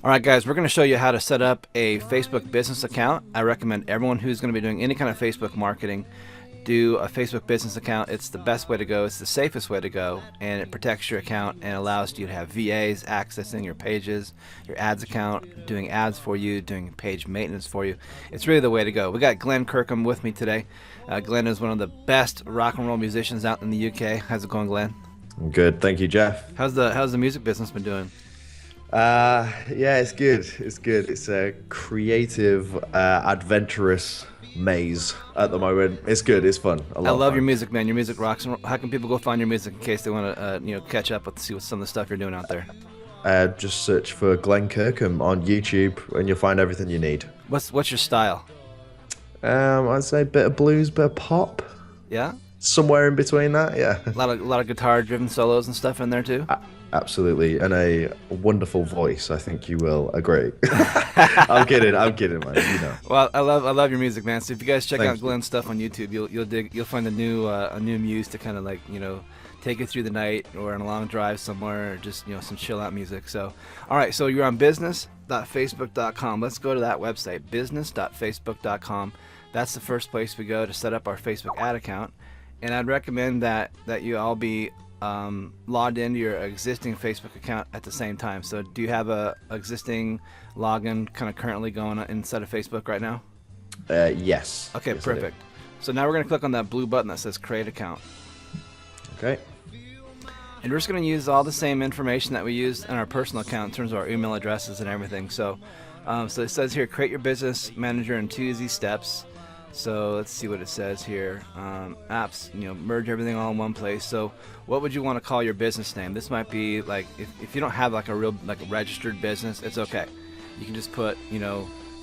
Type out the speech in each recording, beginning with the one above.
All right, guys, we're going to show you how to set up a Facebook business account. I recommend everyone who's going to be doing any kind of Facebook marketing do a Facebook business account. It's the best way to go. It's the safest way to go, and it protects your account and allows you to have VAs accessing your pages, your ads account, doing ads for you, doing page maintenance for you. It's really the way to go. We got Glenn Kirkham with me today. Glenn is one of the best rock and roll musicians out in the UK. How's it going, Glenn? Good, thank you, Jeff. How's the music business been doing? Yeah, it's good. It's good. It's a creative, adventurous maze at the moment. It's good. It's fun. A I lot of love your fun. music, man. Your music rocks. How can people go find your music in case they want to, catch up with see what some of the stuff you're doing out there? Just search for Glenn Kirkham on YouTube, and you'll find everything you need. What's your style? I'd say bit of blues, bit of pop, Yeah, somewhere in between that. Yeah, a lot of guitar-driven solos and stuff in there too. absolutely, and a wonderful voice. I think you will agree. I'm kidding. I'm kidding, man. You know. Well, I love your music, man. So if you guys check Thank out you. Glenn's stuff on YouTube, you'll find a new muse to kind of like take you through the night or on a long drive somewhere, or just some chill out music. So, all right, so you're on business.facebook.com. Let's go to that website, business.facebook.com. That's the first place we go to set up our Facebook ad account, and I'd recommend that you all be logged into your existing Facebook account at the same time. So do you have a existing login kind of currently going on inside of Facebook right now? Yes. Okay, Yes, I do. perfect. So now we're going to click on that blue button that says create account. Okay. And we're just going to use all the same information that we use in our personal account in terms of our email addresses and everything. So so it says here, create your business manager in 2 easy steps. So let's see what it says here. Apps, merge everything all in one place. So what would you want to call your business name? This might be like, if you don't have like a real, like a registered business, it's okay. You can just put,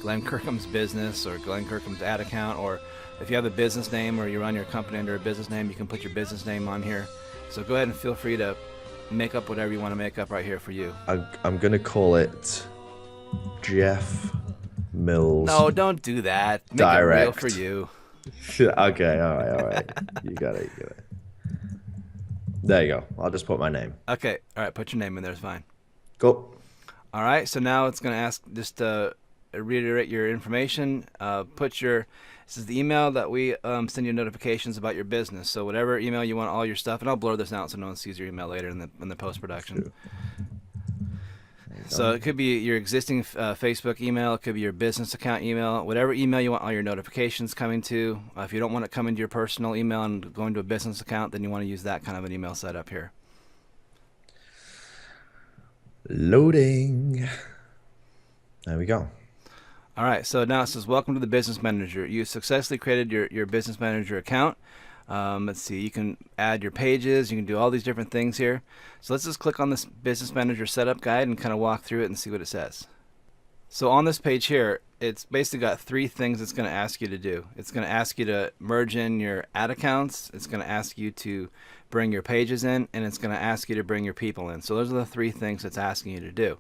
Glenn Kirkham's business or Glenn Kirkham's ad account, or if you have a business name or you run your company under a business name, you can put your business name on here. So go ahead and feel free to make up whatever you want to make up right here for you. I'm gonna call it Jeff Mills. No, don't do that. Make it real Direct. for you. Okay, all right. You got it, you got it. There you go. I'll just put my name. Okay, all right, put your name in there, it's fine. Cool. All right, so now it's going to ask just to reiterate your information. This is the email that we send you notifications about your business. So whatever email you want all your stuff, and I'll blur this out so no one sees your email later in the post production. So it could be your existing Facebook email, it could be your business account email, whatever email you want all your notifications coming to. If you don't want it coming to your personal email and going to a business account, then you want to use that kind of an email setup here. Loading. There we go. All right, so now it says, welcome to the Business Manager. You successfully created your Business Manager account. Let's see, you can add your pages, you can do all these different things here. So let's just click on this Business Manager Setup Guide and kind of walk through it and see what it says. So on this page here, it's basically got 3 things it's going to ask you to do. It's going to ask you to merge in your ad accounts, it's going to ask you to bring your pages in, and it's going to ask you to bring your people in. So those are the 3 things it's asking you to do.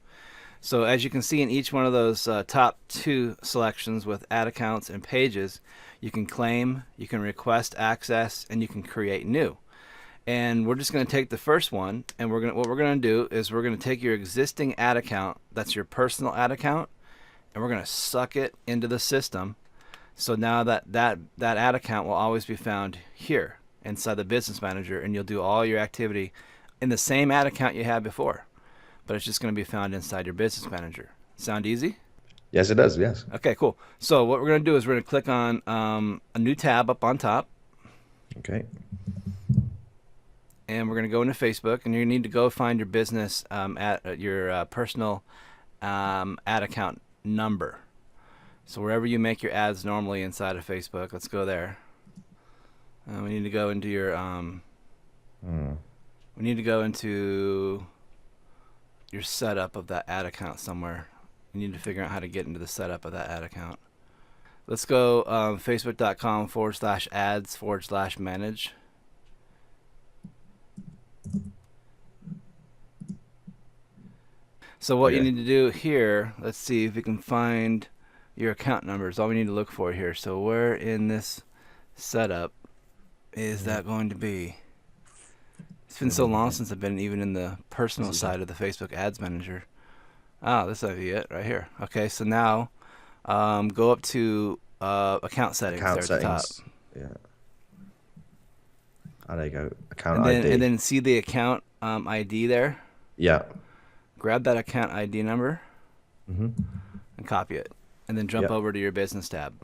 So as you can see in each one of those top 2 selections with ad accounts and pages, you can claim, you can request access, and you can create new. And we're just going to take the first one, and what we're going to do is we're going to take your existing ad account, that's your personal ad account, and we're going to suck it into the system. So now that ad account will always be found here inside the Business Manager, and you'll do all your activity in the same ad account you had before, but it's just going to be found inside your Business Manager. Sound easy? Yes, it does. Yes. Okay, cool. So what we're going to do is we're going to click on a new tab up on top, Okay. and we're going to go into Facebook, and you need to go find your business your personal ad account number. So wherever you make your ads normally inside of Facebook, let's go there. We need to go into your we need to go into your setup of that ad account somewhere. You need to figure out how to get into the setup of that ad account. Let's go facebook.com/ads/manage. So what you Okay. need to do here, let's see if we can find your account numbers. All we need to look for here. So where in this setup is that going to be? It's been so long since I've been even in the personal side of the Facebook Ads Manager. Ah, this might be it right here. Okay, so now go up to account settings there Account at the top, settings. Yeah. Oh, there you go. Account and ID. then see the account ID there. Yeah. Grab that account ID number Hmm. and copy it, and then jump Yeah. over to your business tab.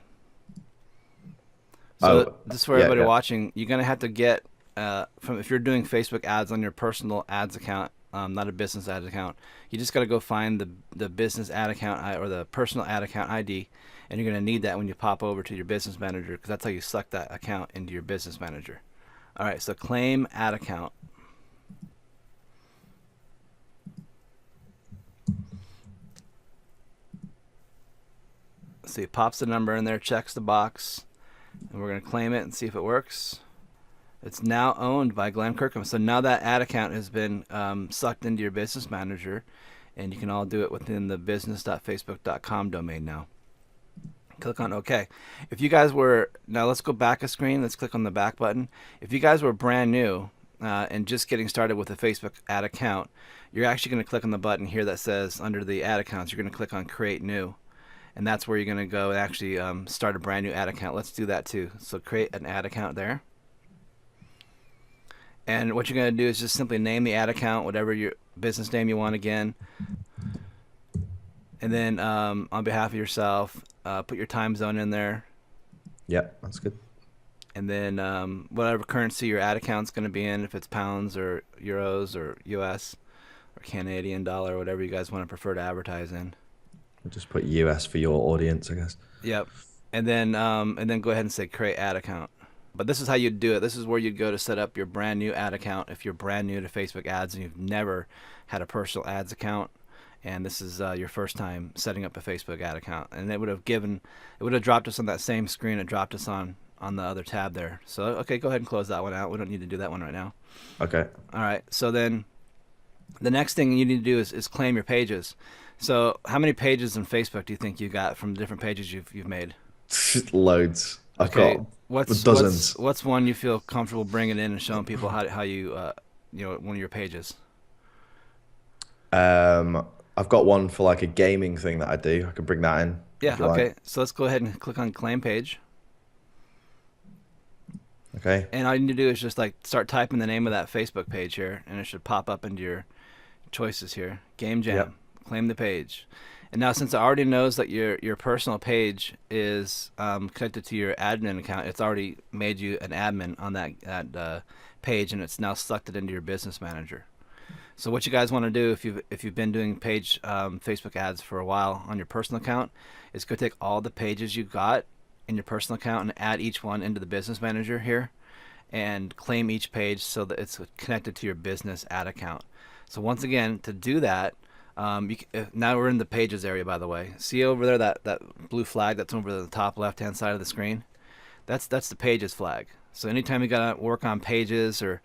So Oh, just for yeah, everybody yeah. watching, you're gonna have to get from if you're doing Facebook ads on your personal ads account, not a business ad account. You just gotta go find the business ad account or the personal ad account ID, and you're gonna need that when you pop over to your business manager because that's how you suck that account into your business manager. All right, so claim ad account. So he pops the number in there, checks the box, and we're gonna claim it and see if it works. It's now owned by Glenn Kirkham. So now that ad account has been sucked into your business manager, and you can all do it within the business.facebook.com domain now. Click on OK. If you guys were, now let's go back a screen. Let's click on the back button. If you guys were brand new and just getting started with a Facebook ad account, you're actually going to click on the button here that says under the ad accounts, you're going to click on Create New. And that's where you're going to go and actually start a brand new ad account. Let's do that too. So create an ad account there. And what you're going to do is just simply name the ad account, whatever your business name you want again. And then on behalf of yourself, put your time zone in there. Yeah, that's good. And then whatever currency your ad account's going to be in, if it's pounds or euros or US or Canadian dollar, whatever you guys want to prefer to advertise in. We'll just put US for your audience, I guess. Yep. And then go ahead and say create ad account. But this is how you'd do it. This is where you'd go to set up your brand new ad account if you're brand new to Facebook ads and you've never had a personal ads account. And this is your first time setting up a Facebook ad account. And it would have dropped us on that same screen. It dropped us on the other tab there. So, okay, go ahead and close that one out. We don't need to do that one right now. Okay. All right. So then the next thing you need to do is claim your pages. So how many pages on Facebook do you think you got from the different pages you've made? Loads. I've Okay, got what's dozens. one you feel comfortable bringing in and showing people how you one of your pages? I've got one for like a gaming thing that I do. I can bring that in Yeah, if you like. okay. So let's go ahead and click on claim page, Okay. and all you need to do is just like start typing the name of that Facebook page here, and it should pop up into your choices here. Game Yep. Jam, claim the page. And now since it already knows that your personal page is connected to your admin account, it's already made you an admin on that page, and it's now sucked it into your business manager. So what you guys want to do if you've been doing page Facebook ads for a while on your personal account is go take all the pages you've got in your personal account and add each one into the business manager here and claim each page so that it's connected to your business ad account. So once again, to do that, now we're in the pages area, by the way. See over there that blue flag that's over the top left-hand side of the screen? That's the pages flag. So anytime you gotta work on pages or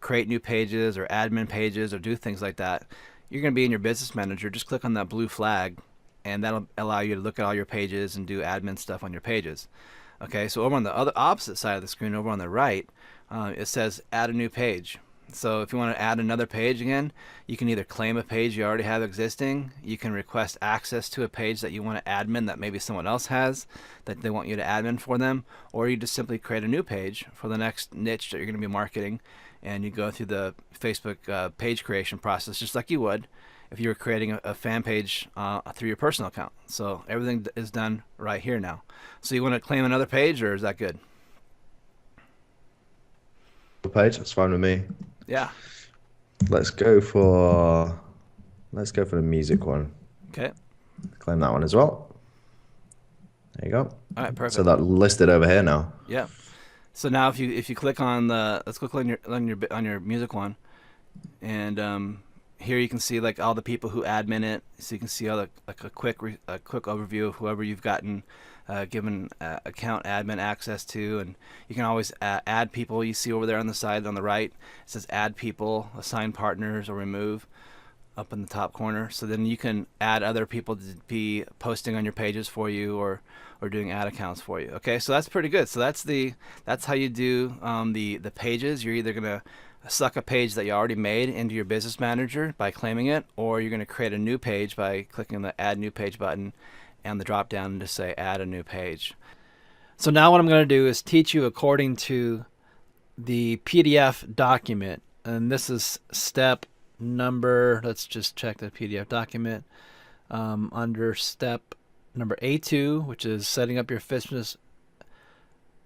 create new pages or admin pages or do things like that, you're gonna be in your business manager. Just click on that blue flag, and that'll allow you to look at all your pages and do admin stuff on your pages. Okay, so over on the other opposite side of the screen, over on the right, it says add a new page. So if you want to add another page again, you can either claim a page you already have existing, you can request access to a page that you want to admin that maybe someone else has that they want you to admin for them, or you just simply create a new page for the next niche that you're going to be marketing, and you go through the Facebook page creation process just like you would if you were creating a fan page through your personal account. So everything is done right here now. So you want to claim another page, or is that good? Page. That's fine with me. Yeah. Let's go for the music one. Okay. Claim that one as well. There you go. All right. So Perfect. that listed over here now. Yeah. So now if you click on the let's click on your music one, and here you can see like all the people who admin it. So you can see all the like a quick overview of whoever you've gotten given account admin access to, and you can always add people. You see over there on the side on the right, it says add people, assign partners, or remove. up in the top corner. So then you can add other people to be posting on your pages for you, or doing ad accounts for you. Okay, so that's pretty good. So that's how you do the pages. You're either gonna suck a page that you already made into your business manager by claiming it, or you're gonna create a new page by clicking the add new page button and the drop down to say add a new page. So now what I'm going to do is teach you according to the PDF document, and this is step number, let's just check the PDF document, under step number A2, which is setting up your business,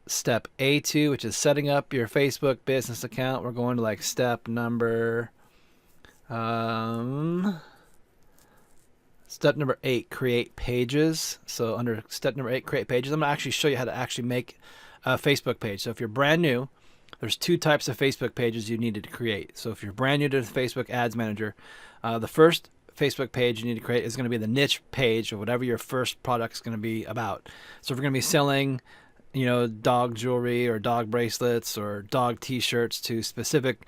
step A2, which is setting up your Facebook business account. We're going to like step number step number 8, create pages. So under step number 8, create pages, I'm going to actually show you how to actually make a Facebook page. So if you're brand new, there's 2 types of Facebook pages you needed to create. So if you're brand new to the Facebook Ads Manager, the first Facebook page you need to create is going to be the niche page of whatever your first product is going to be about. So if we're going to be selling, dog jewelry or dog bracelets or dog t-shirts to specific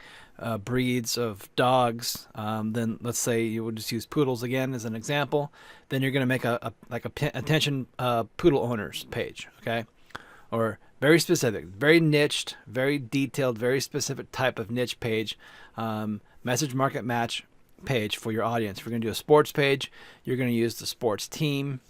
breeds of dogs, then let's say you would just use poodles again as an example. Then you're going to make a attention poodle owners page, okay? Or very specific, very niched, very detailed, very specific type of niche page, message market match page for your audience. If you're going to do a sports page, you're going to use the sports team.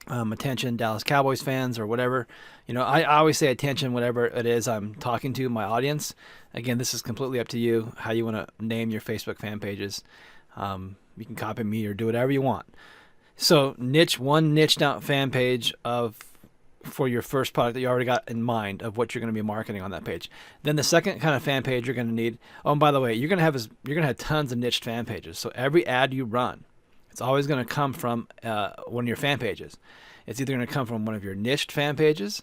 Attention Dallas Cowboys fans or whatever. I always say attention whatever it is I'm talking to my audience. Again, this is completely up to you how you want to name your Facebook fan pages. You can copy me or do whatever you want. So one niched out fan page for your first product that you already got in mind of what you're going to be marketing on that page. Then the second kind of fan page you're going to need. Oh, and by the way, you're going to have tons of niched fan pages. So every ad you run, it's always going to come from one of your fan pages. It's either going to come from one of your niched fan pages,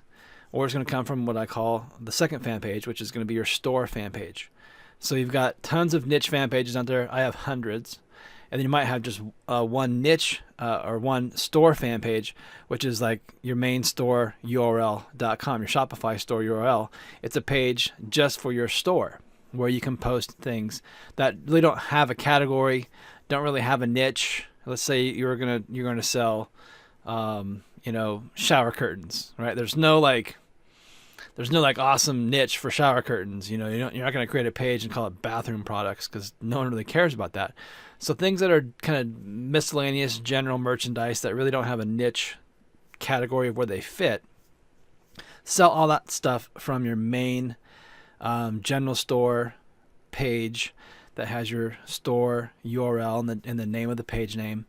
or it's going to come from what I call the second fan page, which is going to be your store fan page. So you've got tons of niche fan pages out there. I have hundreds. And then you might have just one niche or one store fan page, which is like your main store URL.com, your Shopify store URL. It's a page just for your store where you can post things that really don't have a category, don't really have a niche. Let's say you're gonna sell, shower curtains, right? There's no awesome niche for shower curtains. You're not gonna create a page and call it bathroom products because no one really cares about that. So things that are kind of miscellaneous general merchandise that really don't have a niche category of where they fit, sell all that stuff from your main general store page that has your store URL and the name of the page name,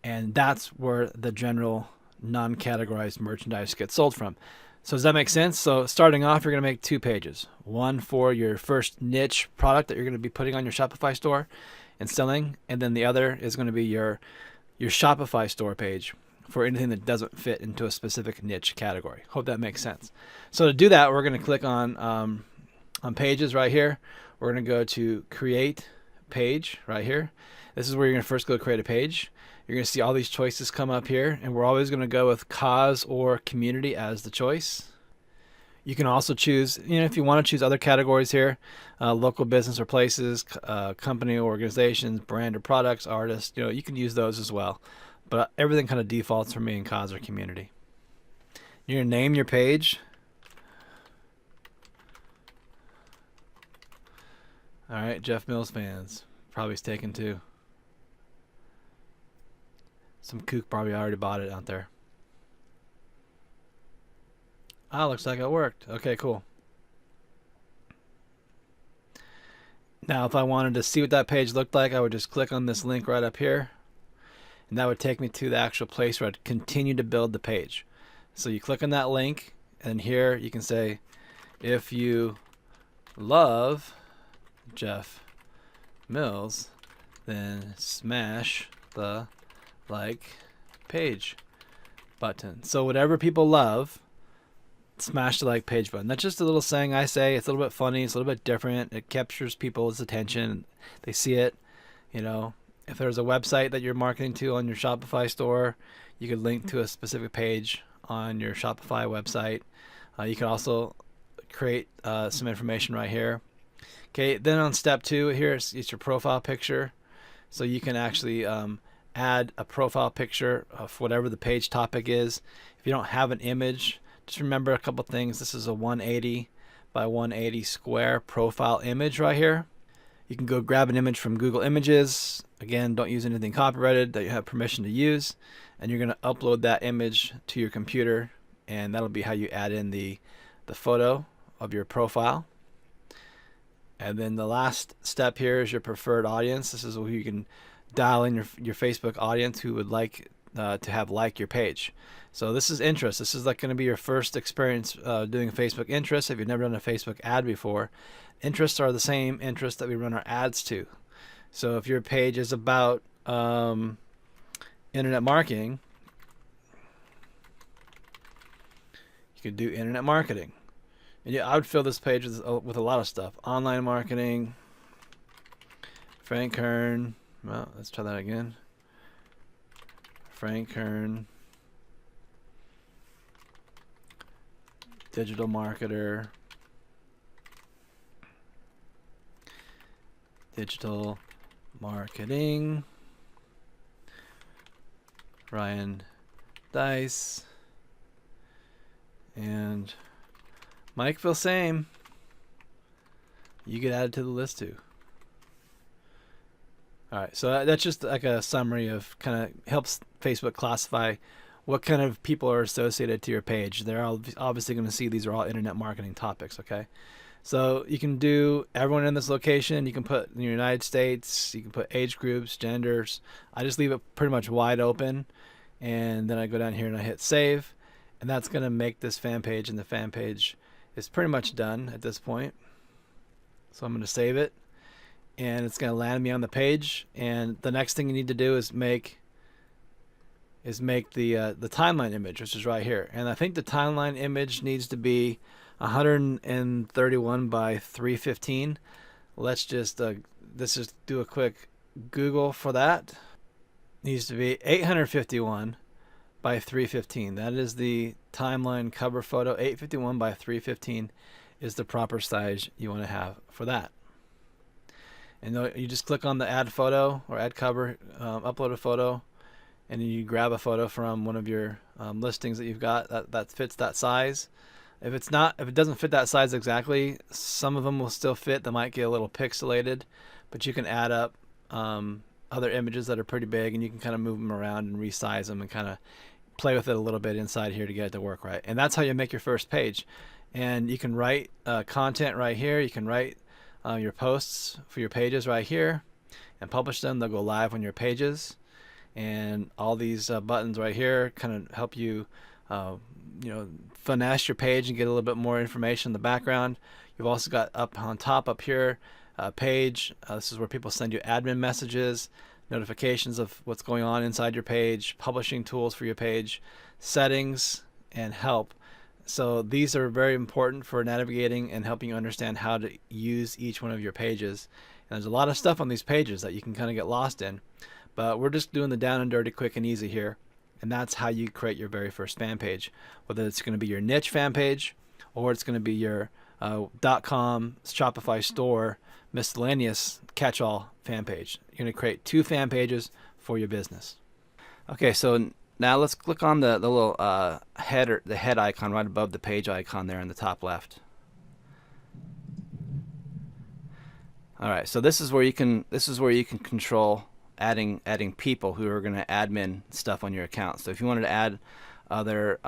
and that's where the general non-categorized merchandise gets sold from. So does that make sense? So starting off, you're going to make 2 pages. One for your first niche product that you're going to be putting on your Shopify store and selling, and then the other is going to be your Shopify store page for anything that doesn't fit into a specific niche category. Hope that makes sense. So to do that, we're going to click on pages right here. We're going to go to create page right here. This is where you're going to first go create a page. You're going to see all these choices come up here, and we're always going to go with cause or community as the choice. You can also choose, if you want to choose other categories here, local business or places, company or organizations, brand or products, artists, you can use those as well. But everything kind of defaults for me in cause or community. You're going to name your page. All right, Jeff Mills fans. Probably is taken too. Some kook probably already bought it out there. Ah, looks like it worked. Okay, cool. Now, if I wanted to see what that page looked like, I would just click on this link right up here, and that would take me to the actual place where I'd continue to build the page. So you click on that link, and here you can say, if you love Jeff Mills, then smash the like page button. So whatever people love, smash the like page button. That's just a little saying I say. It's a little bit funny. It's a little bit different. It captures people's attention. They see it. If there's a website that you're marketing to on your Shopify store, you could link to a specific page on your Shopify website. You can also create some information right here. Okay, then on step 2 here, it's your profile picture. So you can actually add a profile picture of whatever the page topic is. If you don't have an image, just remember a couple things. This is a 180 by 180 square profile image right here. You can go grab an image from Google Images. Again, don't use anything copyrighted that you have permission to use. And you're going to upload that image to your computer, and that'll be how you add in the photo of your profile. And then the last step here is your preferred audience. This is where you can dial in your Facebook audience who would like to have like your page. So this is interest. This is like going to be your first experience doing Facebook interests. If you've never done a Facebook ad before, interests are the same interests that we run our ads to. So if your page is about internet marketing, you could do internet marketing. And yeah, I would fill this page with a lot of stuff. Online marketing, Frank Kern. Well, let's try that again. Frank Kern, digital marketer, digital marketing, Ryan Dice, and Mike Vilsame. You get added to the list too. All right, so that's just like a summary of kind of helps Facebook classify what kind of people are associated to your page. They're all obviously going to see these are all internet marketing topics, okay? So you can do everyone in this location. You can put in the United States. You can put age groups, genders. I just leave it pretty much wide open, and then I go down here and I hit save, and that's going to make this fan page, and the fan page is pretty much done at this point. So I'm going to save it, and it's going to land me on the page. And the next thing you need to do is make the timeline image, which is right here. And I think the timeline image needs to be 131 by 315. Let's just do a quick Google for that. Needs to be 851 by 315. That is the timeline cover photo. 851 by 315 is the proper size you want to have for that. And you just click on the add photo or add cover, upload a photo, and then you grab a photo from one of your listings that you've got that fits that size. If it doesn't fit that size exactly, some of them will still fit. They might get a little pixelated, but you can add up other images that are pretty big, and you can kind of move them around and resize them and kind of play with it a little bit inside here to get it to work right. And that's how you make your first page. And you can write content right here. You can write your posts for your pages right here and publish them. They'll go live on your pages. And all these buttons right here kind of help you finesse your page and get a little bit more information in the background. You've also got up on top up here page. This is where people send you admin messages, notifications of what's going on inside your page, publishing tools for your page, settings, and help. So these are very important for navigating and helping you understand how to use each one of your pages. And there's a lot of stuff on these pages that you can kind of get lost in, but we're just doing the down and dirty, quick and easy here. And that's how you create your very first fan page, whether it's going to be your niche fan page or it's going to be your .com Shopify store miscellaneous catch-all fan page. You're going to create 2 fan pages for your business. Okay, so now let's click on the little the head icon right above the page icon there in the top left. All right, so this is where you can control adding people who are going to admin stuff on your account. So if you wanted to add other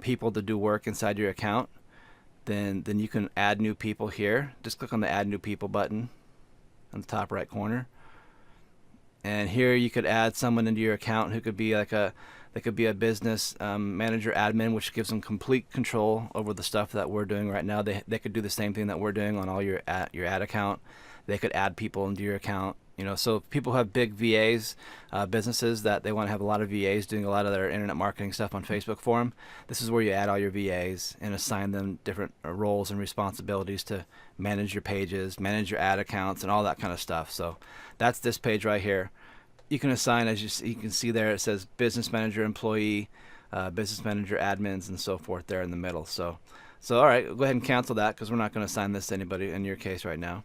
people to do work inside your account, then you can add new people here. Just click on the add new people button on the top right corner. And here you could add someone into your account who could be like they could be a business manager admin, which gives them complete control over the stuff that we're doing right now. They could do the same thing that we're doing on all your ad account. They could add people into your account. So if people have big VAs, businesses that they want to have a lot of VAs doing a lot of their internet marketing stuff on Facebook for them, this is where you add all your VAs and assign them different roles and responsibilities to manage your pages, manage your ad accounts, and all that kind of stuff. So that's this page right here. You can assign, as you can see there, it says business manager, employee, business manager, admins, and so forth there in the middle. So all right, go ahead and cancel that because we're not going to assign this to anybody in your case right now.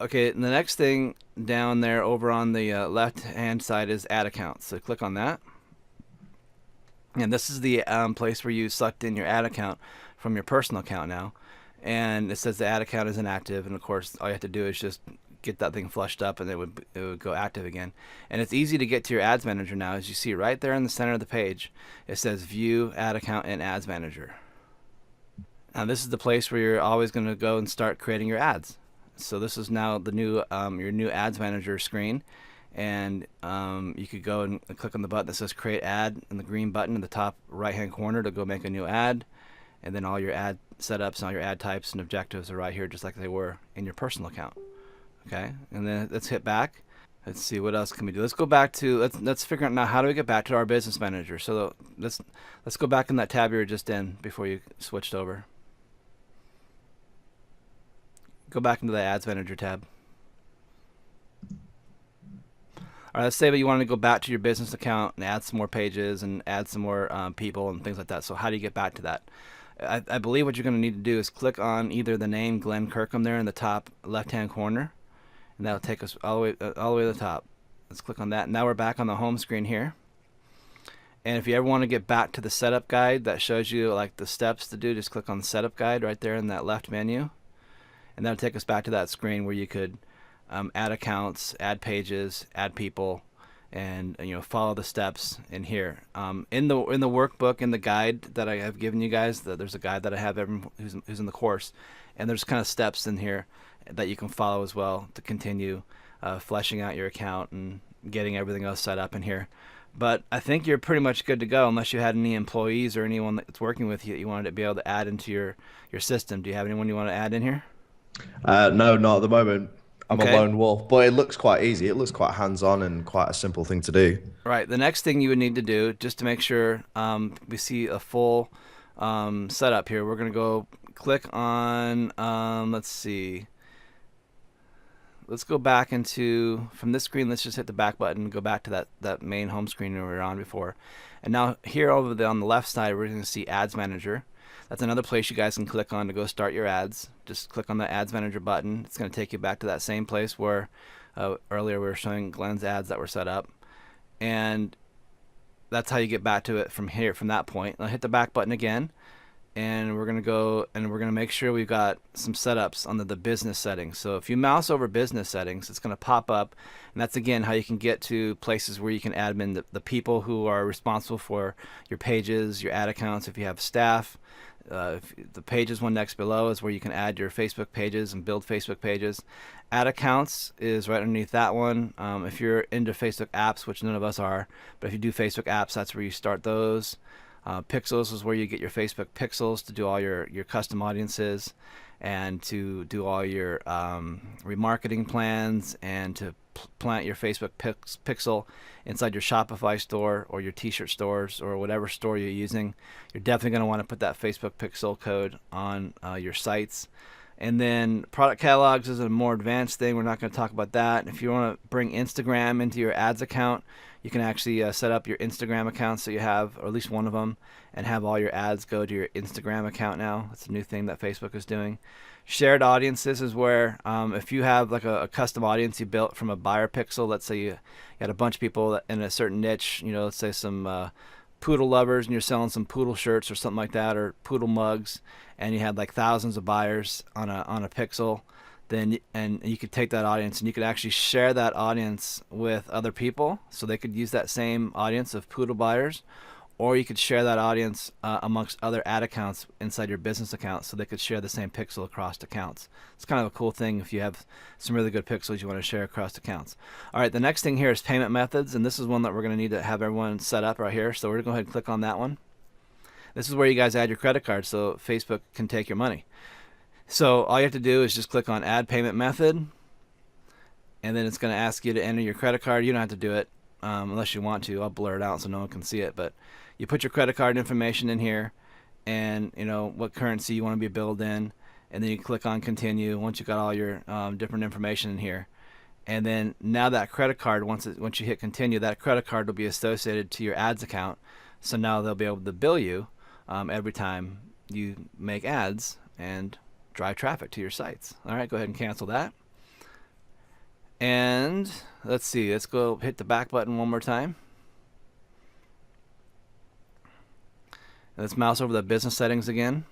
Okay, and the next thing down there over on the left hand side is add accounts. So click on that. And this is the place where you sucked in your ad account from your personal account now. And it says the ad account is inactive. And of course, all you have to do is just get that thing flushed up and it would go active again. And it's easy to get to your ads manager now. As you see right there in the center of the page, it says view ad account in ads manager. Now this is the place where you're always going to go and start creating your ads. So this is now the new your new ads manager screen, and you could go and click on the button that says create ad and the green button in the top right hand corner to go make a new ad, and then all your ad setups and all your ad types and objectives are right here just like they were in your personal account. Okay, and then let's hit back. Let's see what else can we do. Let's go back to let's figure out now how do we get back to our business manager. So let's go back in that tab you were just in before you switched over. Go back into the ads manager tab. All right, let's say that you want to go back to your business account and add some more pages and add some more people and things like that. So how do you get back to that? I believe what you're going to need to do is click on either the name Glenn Kirkham there in the top left-hand corner, and that'll take us all the way to the top. Let's click on that. Now we're back on the home screen here. And if you ever want to get back to the setup guide that shows you like the steps to do, just click on the setup guide right there in that left menu. And that'll take us back to that screen where you could add accounts, add pages, add people, and follow the steps in here. In the workbook, in the guide that I have given you guys, there's a guide that I have everyone who's in the course, and there's kind of steps in here that you can follow as well to continue fleshing out your account and getting everything else set up in here. But I think you're pretty much good to go unless you had any employees or anyone that's working with you that you wanted to be able to add into your system. Do you have anyone you want to add in here? No, not at the moment. I'm a Okay. lone wolf, but it looks quite easy. It looks quite hands-on and quite a simple thing to do. Right. The next thing you would need to do, just to make sure we see a full setup here, we're going to go click on, let's see. Let's go back into, from this screen, let's just hit the back button and go back to that main home screen we were on before. And now here on the left side, we're going to see Ads Manager. That's another place you guys can click on to go start your ads. Just click on the Ads Manager button. It's going to take you back to that same place where earlier we were showing Glenn's ads that were set up. And that's how you get back to it from here, from that point. I'll hit the back button again, and we're going to go and we're going to make sure we've got some setups on the business settings. So if you mouse over business settings, it's going to pop up, and that's again how you can get to places where you can admin the people who are responsible for your pages, your ad accounts if you have staff. The pages one next below is where you can add your Facebook pages and build Facebook pages. Ad accounts is right underneath that one. If you're into Facebook apps, which none of us are, but if you do Facebook apps, that's where you start those. Pixels is where you get your Facebook pixels to do all your custom audiences and to do all your remarketing plans and to plant your Facebook pixel inside your Shopify store or your t-shirt stores or whatever store you're using. You're definitely going to want to put that Facebook pixel code on your sites. And then product catalogs is a more advanced thing. We're not going to talk about that. If you want to bring Instagram into your ads account, you can actually set up your Instagram account so you have, or at least one of them, and have all your ads go to your Instagram account now. That's a new thing that Facebook is doing. Shared audiences is where if you have like a custom audience you built from a buyer pixel, let's say you had a bunch of people in a certain niche, let's say some poodle lovers, and you're selling some poodle shirts or something like that, or poodle mugs, and you had like thousands of buyers on a pixel, then and you could take that audience and you could actually share that audience with other people, so they could use that same audience of poodle buyers, or you could share that audience amongst other ad accounts inside your business account, so they could share the same pixel across accounts. It's kind of a cool thing if you have some really good pixels you want to share across accounts. All right, the next thing here is payment methods, and this is one that we're going to need to have everyone set up right here. So we're going to go ahead and click on that one. This is where you guys add your credit card so Facebook can take your money. So all you have to do is just click on Add Payment Method, and then it's going to ask you to enter your credit card. You don't have to do it unless you want to. I'll blur it out so no one can see it, but you put your credit card information in here, and what currency you want to be billed in, and then you click on Continue once you got all your different information in here. And then now that credit card, once you hit Continue, that credit card will be associated to your ads account. So now they'll be able to bill you every time you make ads and drive traffic to your sites. All right, go ahead and cancel that. And let's see. Let's go hit the back button one more time. Let's mouse over the business settings again.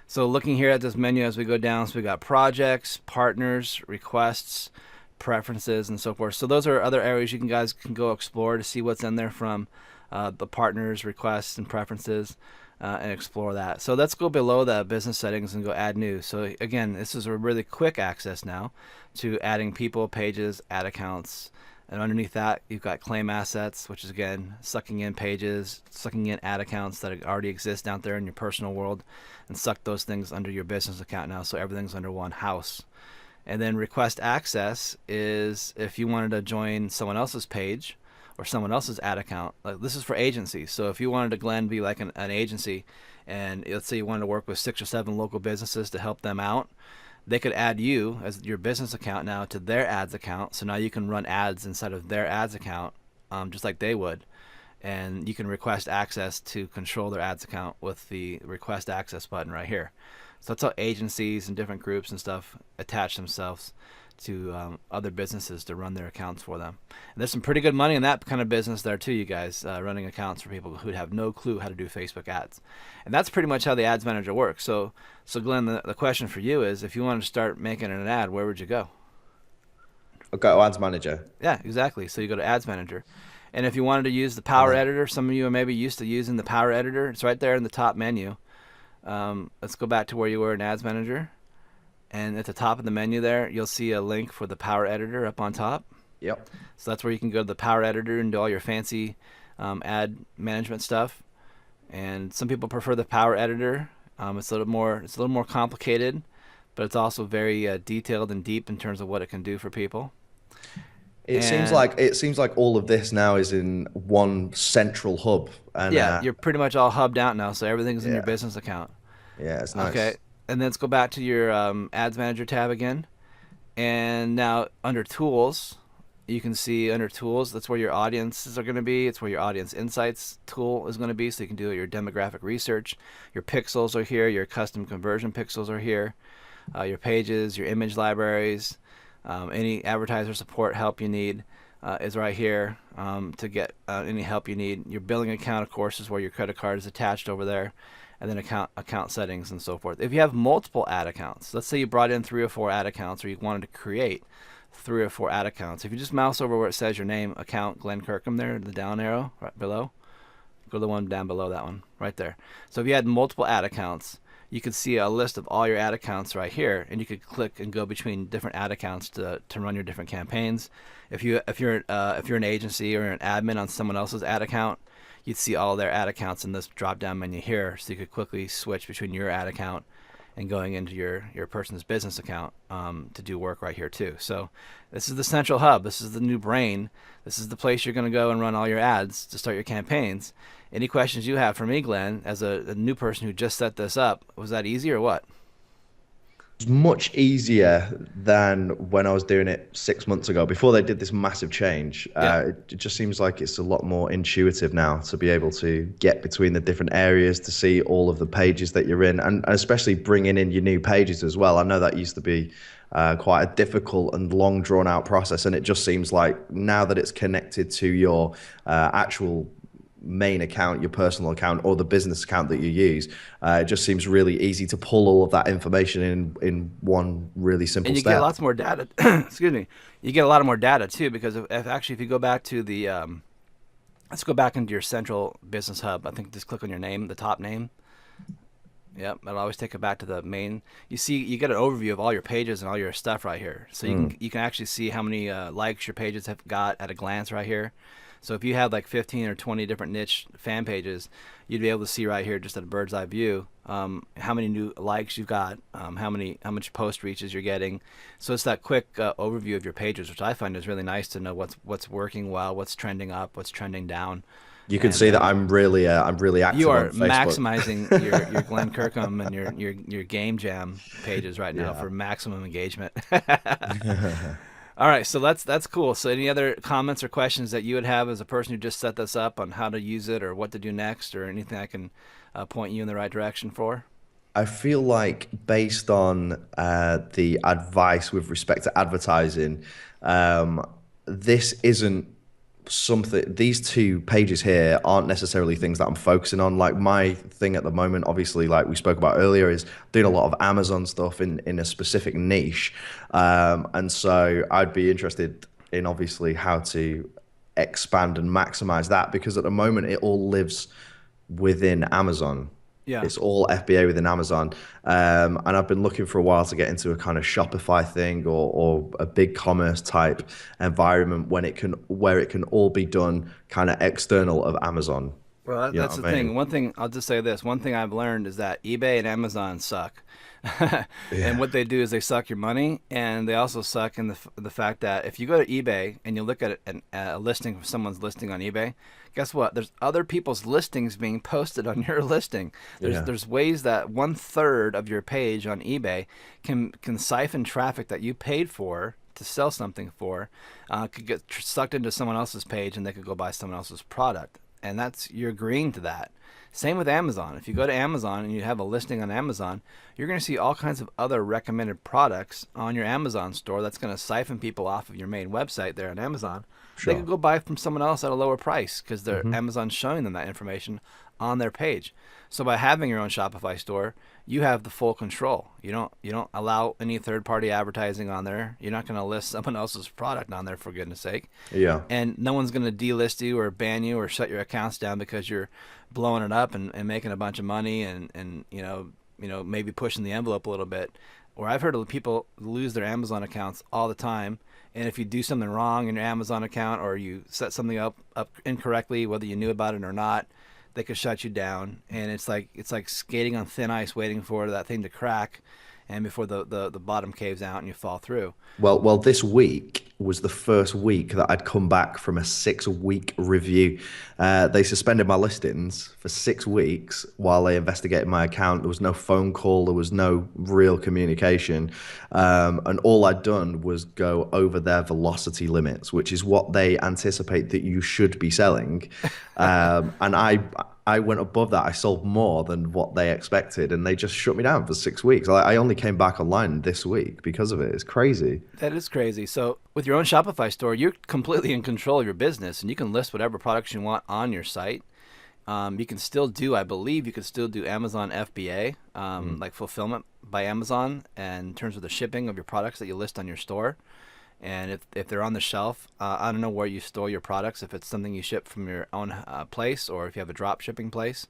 So looking here at this menu as we go down, so we got projects, partners, requests, preferences, and so forth. So those are other areas you guys can go explore to see what's in there from the partners, requests, and preferences, and explore that. So let's go below the business settings and go add new. So again, this is a really quick access now to adding people, pages, ad accounts. And underneath that, you've got claim assets, which is, again, sucking in pages, sucking in ad accounts that already exist out there in your personal world, and suck those things under your business account now, so everything's under one house. And then request access is if you wanted to join someone else's page or someone else's ad account. Like, this is for agencies. So if you wanted to, Glenn, be like an agency, and let's say you wanted to work with 6 or 7 local businesses to help them out, they could add you as your business account now to their ads account. So now you can run ads inside of their ads account, just like they would. And you can request access to control their ads account with the request access button right here. So that's how agencies and different groups and stuff attach themselves to other businesses to run their accounts for them. And there's some pretty good money in that kind of business there too, you guys, running accounts for people who have no clue how to do Facebook ads. And that's pretty much how the ads manager works. So Glenn, the question for you is, if you wanted to start making an ad, where would you go? I'll go to Ads Manager. Yeah, exactly. So you go to ads manager. And if you wanted to use the power then, editor, some of you are maybe used to using the power editor. It's right there in the top menu. Let's go back to where you were in ads manager. And at the top of the menu there, you'll see a link for the Power Editor up on top. Yep. So that's where you can go to the Power Editor and do all your fancy ad management stuff. And some people prefer the Power Editor. It's a little more complicated, but it's also very detailed and deep in terms of what it can do for people. It seems like all of this now is in one central hub, and yeah, you're pretty much all hubbed out now, so everything's in your business account. yeah, it's nice. Okay, and then let's go back to your Ads Manager tab again. And now under Tools, you can see under Tools, that's where your audiences are going to be. It's where your Audience Insights tool is going to be, so you can do your demographic research. Your pixels are here. Your custom conversion pixels are here. Your pages, your image libraries, any advertiser support help you need is right here to get any help you need. Your billing account, of course, is where your credit card is attached over there. And then account settings and so forth. If you have multiple ad accounts, let's say you brought in 3 or 4 ad accounts, or you wanted to create 3 or 4 ad accounts. If you just mouse over where it says your name, account Glenn Kirkham there, the down arrow right below, go to the one down below that one, right there. So if you had multiple ad accounts, you could see a list of all your ad accounts right here, and you could click and go between different ad accounts to run your different campaigns. If you're an agency or an admin on someone else's ad account, you'd see all their ad accounts in this drop-down menu here, so you could quickly switch between your ad account and going into your person's business account to do work right here too. So this is the central hub. This is the new brain. This is the place you're going to go and run all your ads to start your campaigns. Any questions you have for me, Glenn, as a new person who just set this up? Was that easy or what? It's much easier than when I was doing it 6 months ago, before they did this massive change. Yeah. It just seems like it's a lot more intuitive now to be able to get between the different areas, to see all of the pages that you're in, and especially bringing in your new pages as well. I know that used to be quite a difficult and long drawn out process, and it just seems like now that it's connected to your actual main account, your personal account, or the business account that you use, it just seems really easy to pull all of that information in one really simple And you step. get lots more data. Excuse me. You get a lot more data too, because if you go back to the let's go back into your central business hub. I think just click on your name, the top name. Yep, it'll always take it back to the main. You get an overview of all your pages and all your stuff right here. So you can actually see how many likes your pages have got at a glance right here. So if you had like 15 or 20 different niche fan pages, you'd be able to see right here, just at a bird's eye view, how many new likes you've got, how much post reaches you're getting. So it's that quick overview of your pages, which I find is really nice to know what's working well, what's trending up, what's trending down. You can see that I'm really active You are on Facebook. maximizing your Glenn Kirkham and your Game Jam pages right now for maximum engagement. All right, so that's cool. So any other comments or questions that you would have as a person who just set this up on how to use it or what to do next, or anything I can point you in the right direction for? I feel like based on the advice with respect to advertising, um, this isn't something. These two pages here aren't necessarily things that I'm focusing on. Like my thing at the moment, obviously, like we spoke about earlier, is doing a lot of Amazon stuff in a specific niche, and so I'd be interested in obviously how to expand and maximize that because at the moment it all lives within Amazon. Yeah. It's all FBA within Amazon. And I've been looking for a while to get into a kind of Shopify thing or a big commerce type environment where it can all be done kind of external of Amazon. Well, You know that's the what I thing. mean? One thing I'll just say this: one thing I've learned is that eBay and Amazon suck, and Yeah. what they do is they suck your money, and they also suck in the fact that if you go to eBay and you look at a listing, someone's listing on eBay, guess what? There's other people's listings being posted on your listing. Yeah. There's ways that 1/3 of your page on eBay can siphon traffic that you paid for to sell something for, could get sucked into someone else's page, and they could go buy someone else's product, and that's you're agreeing to that. Same with Amazon. If you go to Amazon and you have a listing on Amazon, you're going to see all kinds of other recommended products on your Amazon store that's going to siphon people off of your main website there on Amazon. They Sure. could go buy from someone else at a lower price because their Hmm. Amazon's showing them that information on their page. So by having your own Shopify store, you have the full control. You don't allow any third party advertising on there. You're not going to list someone else's product on there for goodness sake, Yeah. and no one's going to delist you or ban you or shut your accounts down because you're blowing it up and making a bunch of money and maybe pushing the envelope a little bit. Or I've heard of people lose their Amazon accounts all the time, and if you do something wrong in your Amazon account or you set something up incorrectly, whether you knew about it or not, they could shut you down. And it's like skating on thin ice, waiting for that thing to crack, and before the bottom caves out and you fall through. Well, this week was the first week that I'd come back from a 6 week review. They suspended my listings for 6 weeks while they investigated my account. There was no phone call, there was no real communication. And all I'd done was go over their velocity limits, which is what they anticipate that you should be selling. And I went above that. I sold more than what they expected, and they just shut me down for 6 weeks. I only came back online this week because of it. It's crazy. That is crazy. So with your own Shopify store, you're completely in control of your business, and you can list whatever products you want on your site. You can still do, I believe, you can still do Amazon FBA, Mm. like fulfillment by Amazon, and in terms of the shipping of your products that you list on your store. And if they're on the shelf, I don't know where you store your products, if it's something you ship from your own place, or if you have a drop shipping place,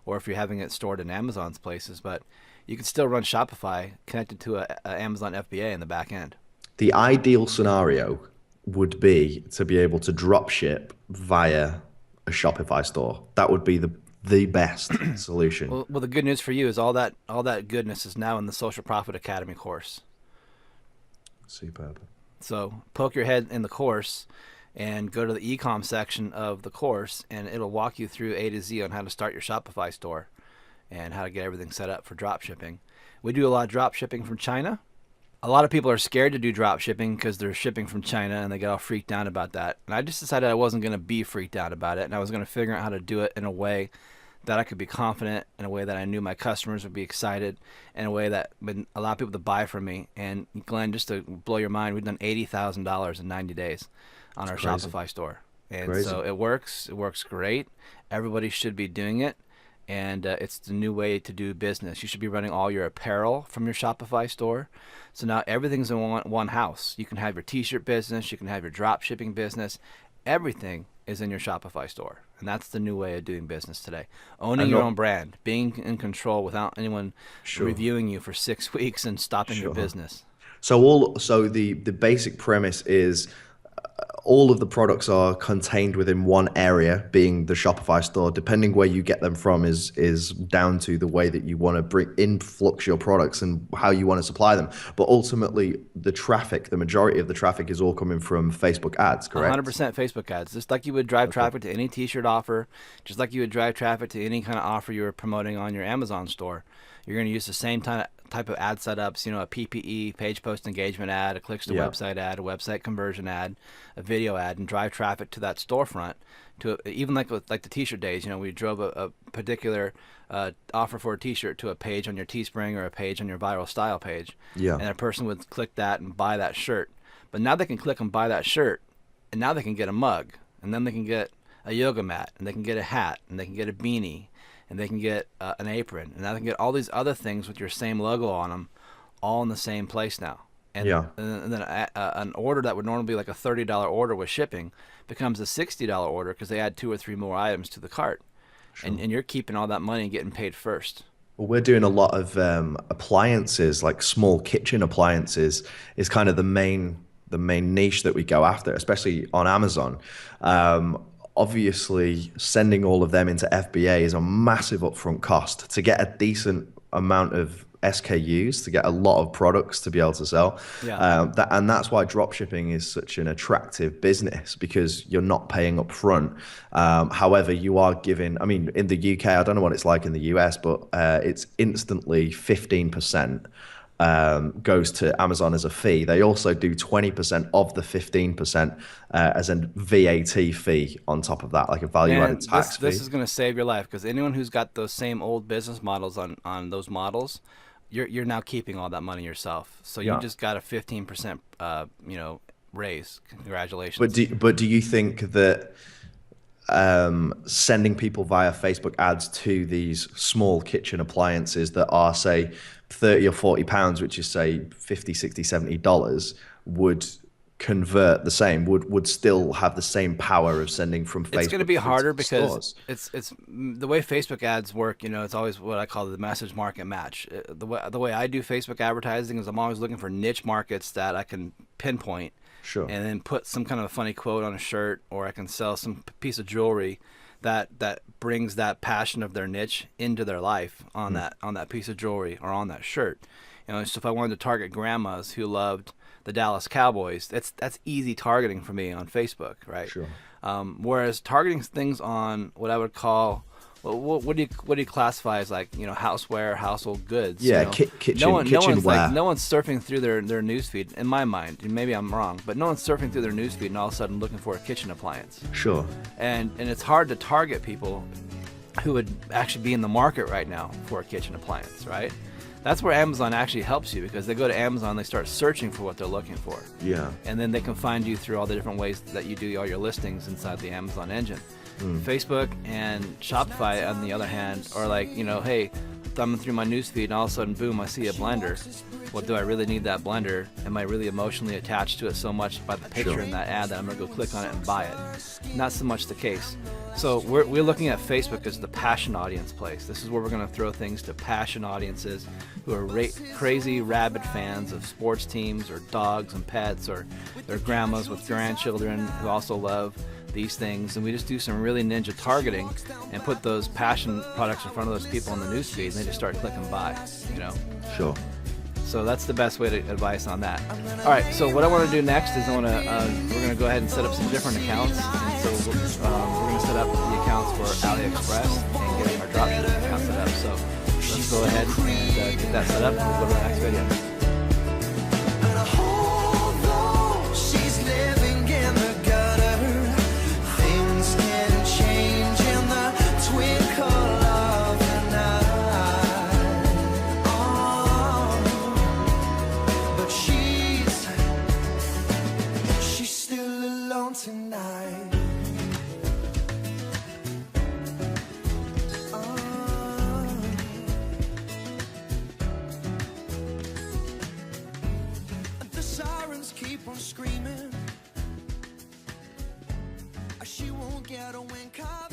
or if you're having it stored in Amazon's places. But you can still run Shopify connected to a Amazon FBA in the back end. The ideal scenario would be to be able to drop ship via a Shopify store. That would be the best solution. Well, the good news for you is all that goodness is now in the Social Profit Academy course. Superb. So poke your head in the course and go to the Ecom section of the course, and it'll walk you through A to Z on how to start your Shopify store and how to get everything set up for drop shipping. We do a lot of drop shipping from China. A lot of people are scared to do drop shipping because they're shipping from China and they get all freaked out about that. And I just decided I wasn't going to be freaked out about it, and I was going to figure out how to do it in a way that I could be confident, in a way that I knew my customers would be excited, in a way that would allow people to buy from me. And Glenn, just to blow your mind, we've done $80,000 in 90 days on It's our crazy. Shopify store. And Crazy. so it works. It works great. Everybody should be doing it. And it's the new way to do business. You should be running all your apparel from your Shopify store. So now everything's in one house. You can have your t-shirt business. You can have your drop shipping business. Everything is in your Shopify store. And that's the new way of doing business today. Owning And your not own brand, being in control without anyone sure. reviewing you for 6 weeks and stopping your Sure. business. So the basic premise is all of the products are contained within one area, being the Shopify store. Depending where you get them from is down to the way that you want to bring influx your products and how you want to supply them. But ultimately, the majority of the traffic is all coming from Facebook ads, correct? 100% Facebook ads. Just like you would drive Okay. traffic to any t-shirt offer, just like you would drive traffic to any kind of offer you were promoting on your Amazon store. You're going to use the same type of ad setups, a PPE, page post engagement ad, a clicks to Yeah. website ad, a website conversion ad, a video ad, and drive traffic to that storefront. To even like the T-shirt days, we drove a particular offer for a T-shirt to a page on your Teespring or a page on your viral style page, Yeah. and a person would click that and buy that shirt. But now they can click and buy that shirt, and now they can get a mug, and then they can get a yoga mat, and they can get a hat, and they can get a beanie, and they can get an apron, and now they can get all these other things with your same logo on them, all in the same place now. And, Yeah. and then an order that would normally be like a $30 order with shipping becomes a $60 order because they add 2 or 3 more items to the cart, Sure. and you're keeping all that money and getting paid first. Well, we're doing a lot of appliances, like small kitchen appliances, is kind of the main niche that we go after, especially on Amazon. Obviously, sending all of them into FBA is a massive upfront cost to get a decent amount of SKUs, to get a lot of products to be able to sell. Yeah. And that's why dropshipping is such an attractive business, because you're not paying up front. However, you are giving, I mean, in the UK, I don't know what it's like in the US, but it's instantly 15% goes to Amazon as a fee. They also do 20% of the 15% as a VAT fee on top of that, like a value-added Man, tax fee. this is going to save your life, because anyone who's got those same old business models on those models, you're now keeping all that money yourself. So you Yeah. just got a 15% raise. Congratulations. But do you think that sending people via Facebook ads to these small kitchen appliances that are, say, 30 or 40 pounds, which is, say, 50, 60, $70, would convert the same, would still have the same power of sending from Facebook? It's going to be through to harder the because stores? it's the way Facebook ads work. It's always what I call the message market match. The way I do Facebook advertising is I'm always looking for niche markets that I can pinpoint, Sure. and then put some kind of a funny quote on a shirt, or I can sell some piece of jewelry that brings that passion of their niche into their life on that piece of jewelry or on that shirt. So if I wanted to target grandmas who loved the Dallas Cowboys, that's easy targeting for me on Facebook, right? Sure. Whereas targeting things on what I would call, what do you classify as, like, houseware, household goods? Yeah, kitchenware. No one's surfing through their newsfeed, in my mind, and maybe I'm wrong, but no one's surfing through their newsfeed and all of a sudden looking for a kitchen appliance. Sure. And it's hard to target people who would actually be in the market right now for a kitchen appliance, right? That's where Amazon actually helps you, because they go to Amazon, they start searching for what they're looking for. Yeah. And then they can find you through all the different ways that you do all your listings inside the Amazon engine. Facebook and Shopify, on the other hand, are like, hey, thumbing through my newsfeed and all of a sudden, boom, I see a blender. Well, do I really need that blender? Am I really emotionally attached to it so much by the picture Sure. in that ad that I'm going to go click on it and buy it? Not so much the case. So we're looking at Facebook as the passion audience place. This is where we're going to throw things to passion audiences who are crazy, rabid fans of sports teams or dogs and pets, or their grandmas with grandchildren who also love these things. And we just do some really ninja targeting and put those passion products in front of those people in the newsfeed, and they just start clicking buy, Sure. So that's the best way to advise on that. All right, so what I want to do next is we're going to go ahead and set up some different accounts. And so we're going to set up the accounts for AliExpress and getting our dropshipping account set up. So let's go ahead and get that set up, and we'll go to the next video. Tonight, the sirens keep on screaming. She won't get a wink of